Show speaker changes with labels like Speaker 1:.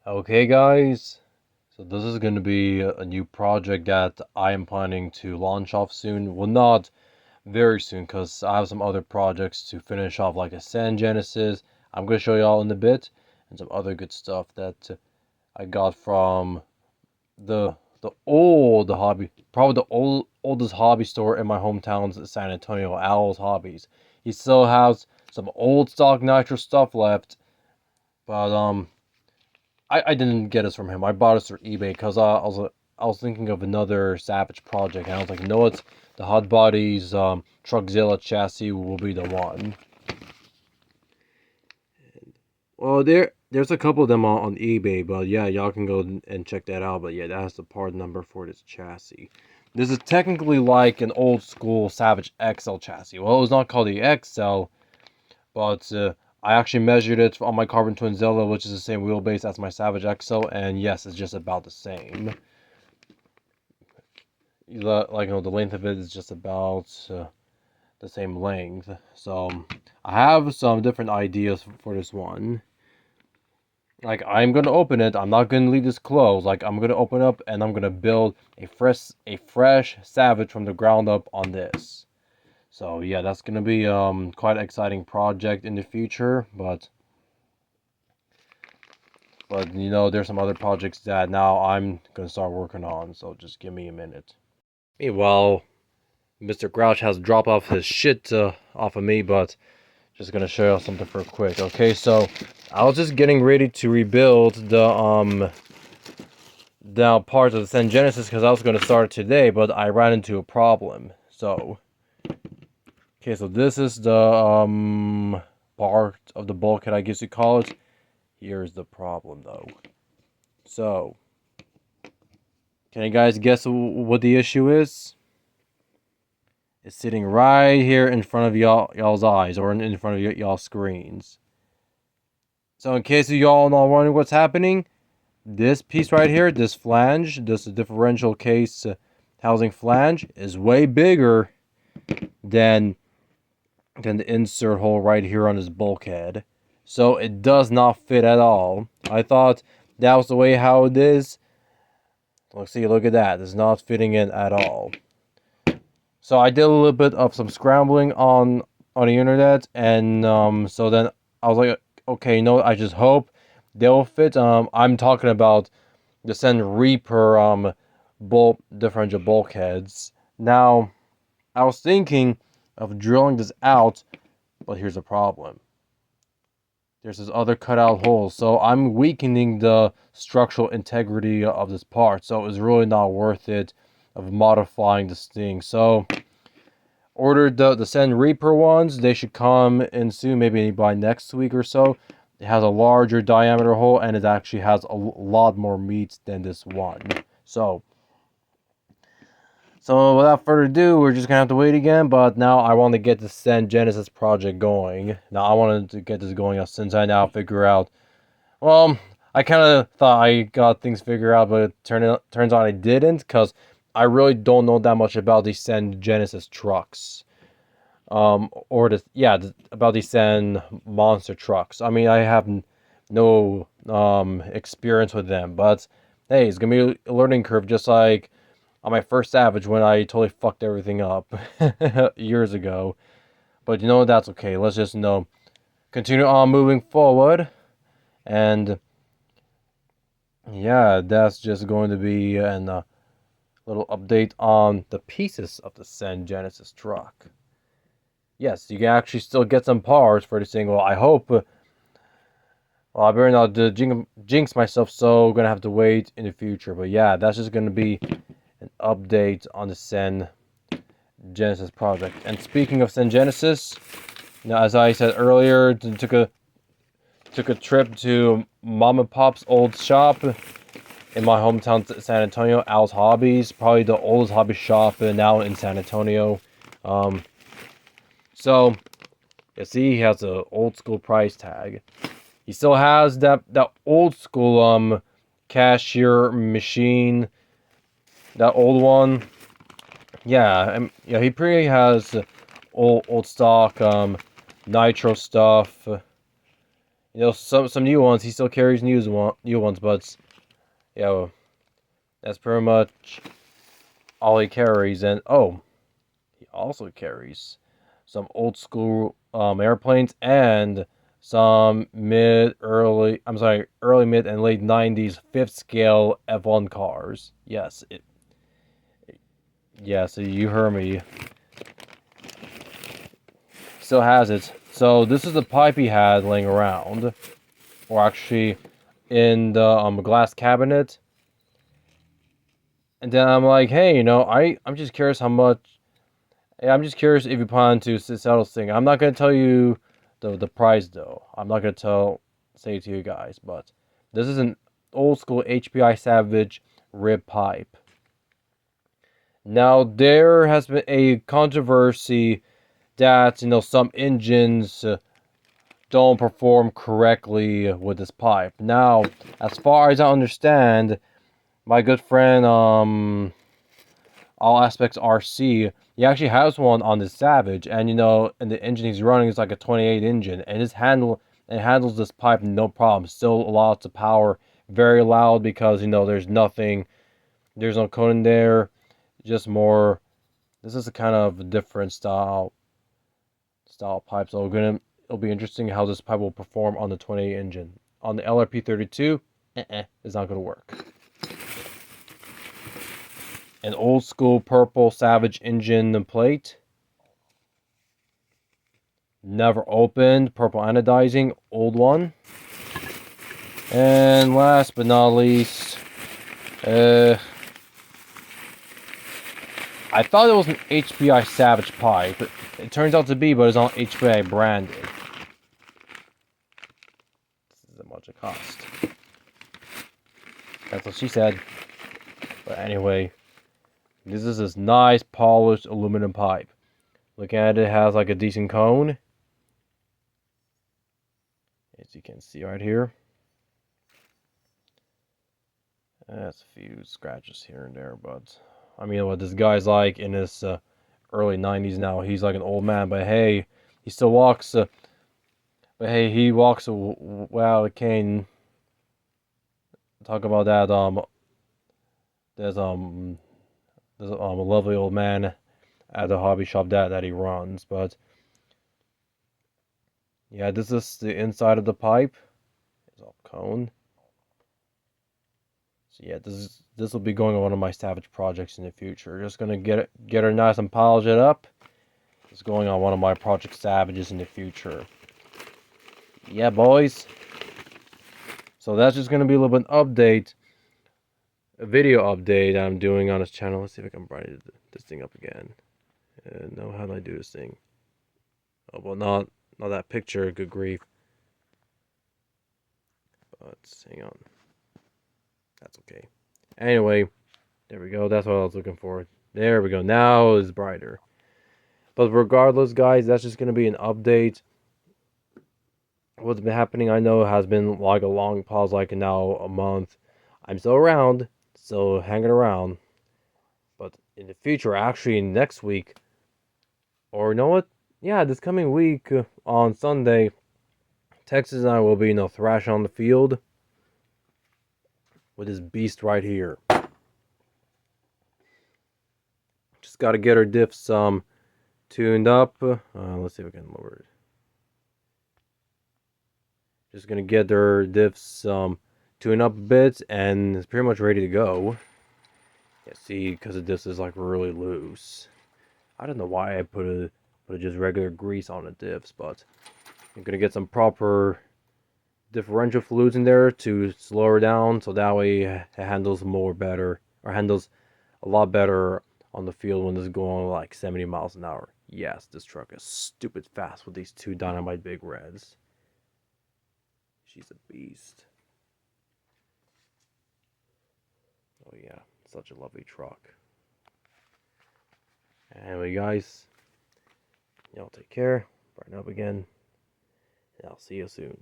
Speaker 1: Okay, guys, so this is going to be a new project that I am planning to launch off soon. Well, not very soon, because I have some other projects to finish off, like a Cen Genesis. I'm going to show y'all in a bit, and some other good stuff that I got from the old hobby, probably the oldest hobby store in my hometown, San Antonio, Al's Hobbies. He still has some old stock nitro stuff left, but I didn't get this from him. I bought this through eBay because I was thinking of another Savage project, and I was like, you know what, the Hot Bodies Truckzilla chassis will be the one. Well, there's a couple of them on eBay, but yeah, y'all can go and check that out. But yeah, that's the part number for this chassis. This is technically like an old school Savage XL chassis. Well, it was not called the XL, but I actually measured it on my Carbon Twin Zilla, which is the same wheelbase as my Savage XL, and yes, it's just about the same. Like, you know, the length of it is just about the same length. So I have some different ideas for this one. Like, I'm gonna open it. I'm not gonna leave this closed. Like, I'm gonna open up and I'm gonna build a fresh Savage from the ground up on this. So yeah, that's gonna be quite an exciting project in the future. But you know, there's some other projects that now I'm gonna start working on. So just give me a minute. Meanwhile, Mr. Grouch has dropped off his shit off of me, but just gonna show you something for quick. Okay, so I was just getting ready to rebuild the parts of the Cen Genesis because I was gonna start it today, but I ran into a problem. So okay, so this is the part of the bulkhead, I guess you call it. Here's the problem though. So can you guys guess what the issue is? It's sitting right here in front of y'all's eyes, or in front of y'all's screens. So in case y'all not wondering what's happening, this piece right here, this flange, this differential case housing flange, is way bigger than the insert hole right here on this bulkhead. So it does not fit at all. I thought that was the way how it is. Look at that. It's not fitting in at all. So I did a little bit of some scrambling on the internet, and so then I was like, okay, you know, I just hope they'll fit. I'm talking about the Cen Reaper differential bulkheads. Now, I was thinking of drilling this out, but here's the problem. There's this other cutout hole, so I'm weakening the structural integrity of this part, so it's really not worth it of modifying this thing. So ordered the Cen Reaper ones. They should come in soon, maybe by next week or so. It has a larger diameter hole, and it actually has a lot more meat than this one. So without further ado, we're just gonna have to wait again. But now I want to get the Cen Genesis project going. Now I wanted to get this going since I now figure out. Well, I kind of thought I got things figured out, but it turns out I didn't, because I really don't know that much about these Cen Genesis trucks. About these Cen monster trucks. I mean, I have no experience with them, but hey, it's gonna be a learning curve, just like on my first Savage when I totally fucked everything up years ago. But you know, that's okay. Let's just continue on moving forward, and yeah, that's just going to be a little update on the pieces of the Cen Genesis truck. Yes, you can actually still get some parts for this thing. Well, I hope. Well, I better not jinx myself, so gonna have to wait in the future. But yeah, that's just gonna be an update on the Cen Genesis project. And speaking of Cen Genesis, now as I said earlier, took a trip to Mom and Pop's old shop in my hometown, San Antonio, Al's Hobbies, probably the oldest hobby shop now in San Antonio. So you see, he has an old school price tag. He still has that old school cashier machine, that old one. Yeah, yeah, he pretty has old stock nitro stuff. You know, some new ones. He still carries new ones, but yeah, that's pretty much all he carries. And oh, he also carries some old school airplanes and some early, mid, and late 90s fifth scale F1 cars. Yes, you heard me. Still has it. So this is the pipe he had laying around, or actually in the glass cabinet. And then I'm like, hey, I'm just curious how much. I'm just curious if you plan to sell this thing. I'm not gonna tell you the price though. I'm not gonna say it to you guys, but this is an old school HPI Savage rib pipe. Now there has been a controversy that some engines don't perform correctly with this pipe. Now, as far as I understand, my good friend All Aspects RC, he actually has one on the Savage, and and the engine he's running is like a 28 engine, and it handles this pipe no problem. Still lots of power, very loud because there's no cone in there, just more. This is a kind of a different style pipe, so it'll be interesting how this pipe will perform on the 28 engine. On the LRP32, it's not gonna work. An old school purple Savage engine plate. Never opened. Purple anodizing. Old one. And last but not least, I thought it was an HPI Savage pipe. It turns out to be, but it's not HPI branded. This is how much it cost. That's what she said. But anyway, this is this nice polished aluminum pipe. Looking at it, it has like a decent cone. As you can see right here. That's a few scratches here and there, but I mean, what this guy's like in his early 90s now. He's like an old man, but hey, he still walks. But hey, he walks without a cane. Talk about that. There's a lovely old man at the hobby shop that he runs. But yeah, this is the inside of the pipe. It's all cone. So yeah, this will be going on one of my Savage projects in the future. Just gonna get her nice and polish it up. It's going on one of my Project Savages in the future. Yeah, boys. So that's just gonna be a little bit update, a video update I'm doing on this channel. Let's see if I can brighten this thing up again. No, how do I do this thing? Oh well, not that picture. Good grief. But hang on. That's okay. Anyway, there we go. That's what I was looking for. There we go. Now it's brighter. But regardless, guys, that's just gonna be an update. What's been happening, I know, has been like a long pause, like now a month. I'm still around, still hanging around. But in the future, actually next week, or you know what? Yeah, this coming week on Sunday, Texas and I will be thrashing on the field with this beast right here. Just got to get our diffs tuned up. Let's see if we can lower it. Just gonna get their diffs tuned up a bit, and it's pretty much ready to go. Yeah, see, because this is like really loose. I don't know why I put just regular grease on the diffs, but I'm gonna get some proper differential fluids in there to slow her down, so that way it handles a lot better on the field when it's going like 70 miles an hour. Yes, this truck is stupid fast with these two Dynamite Big Reds. She's a beast. Oh yeah, such a lovely truck. Anyway, guys, y'all take care. Brighten up again, and I'll see you soon.